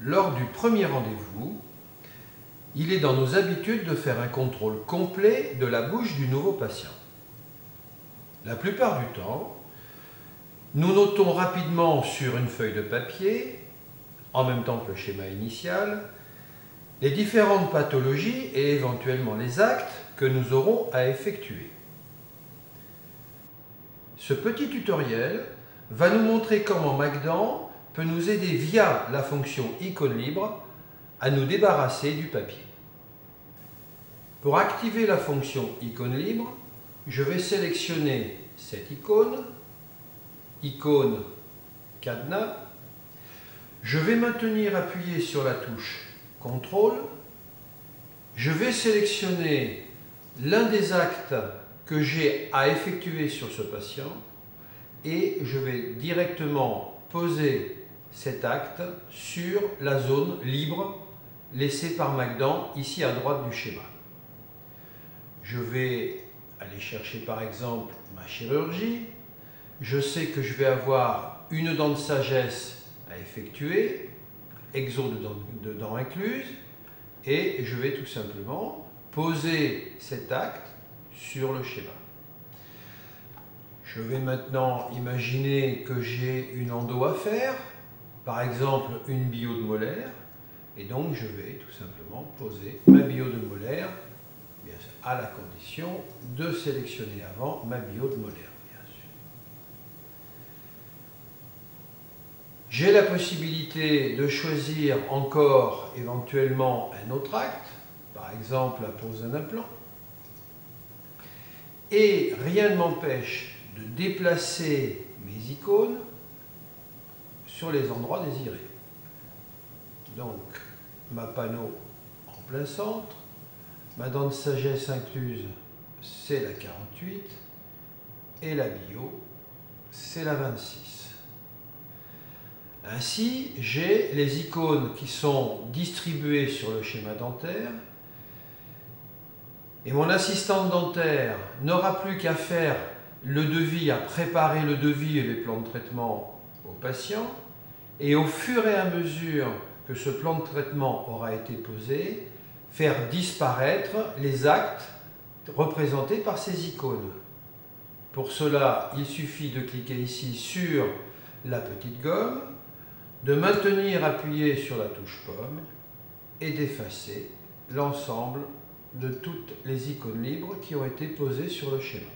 Lors du premier rendez-vous, il est dans nos habitudes de faire un contrôle complet de la bouche du nouveau patient. La plupart du temps, nous notons rapidement sur une feuille de papier, en même temps que le schéma initial, les différentes pathologies et éventuellement les actes que nous aurons à effectuer. Ce petit tutoriel va nous montrer comment Magdan peut nous aider via la fonction icône libre à nous débarrasser du papier. Pour activer la fonction icône libre, je vais sélectionner cette icône cadenas. Je vais maintenir appuyé sur la touche CTRL. Je vais sélectionner l'un des actes que j'ai à effectuer sur ce patient et je vais directement poser cet acte sur la zone libre laissée par Magdan ici à droite du schéma. Je vais aller chercher par exemple ma chirurgie. Je sais que je vais avoir une dent de sagesse à effectuer, exo de dents incluses, et je vais tout simplement poser cet acte sur le schéma. Je vais maintenant imaginer que j'ai une endo à faire, par exemple une bio de molaire, et donc je vais tout simplement poser ma bio de molaire, bien sûr, à la condition de sélectionner avant ma bio de molaire. J'ai la possibilité de choisir encore éventuellement un autre acte, par exemple la pose d'un implant. Et rien ne m'empêche de déplacer mes icônes sur les endroits désirés. Donc, ma panneau en plein centre, ma dent de sagesse incluse, c'est la 48, et la bio, c'est la 26. Ainsi, j'ai les icônes qui sont distribuées sur le schéma dentaire et mon assistante dentaire n'aura plus qu'à faire le devis, à préparer le devis et les plans de traitement au patient, et au fur et à mesure que ce plan de traitement aura été posé, faire disparaître les actes représentés par ces icônes. Pour cela, il suffit de cliquer ici sur la petite gomme, de maintenir appuyé sur la touche pomme et d'effacer l'ensemble de toutes les icônes libres qui ont été posées sur le schéma.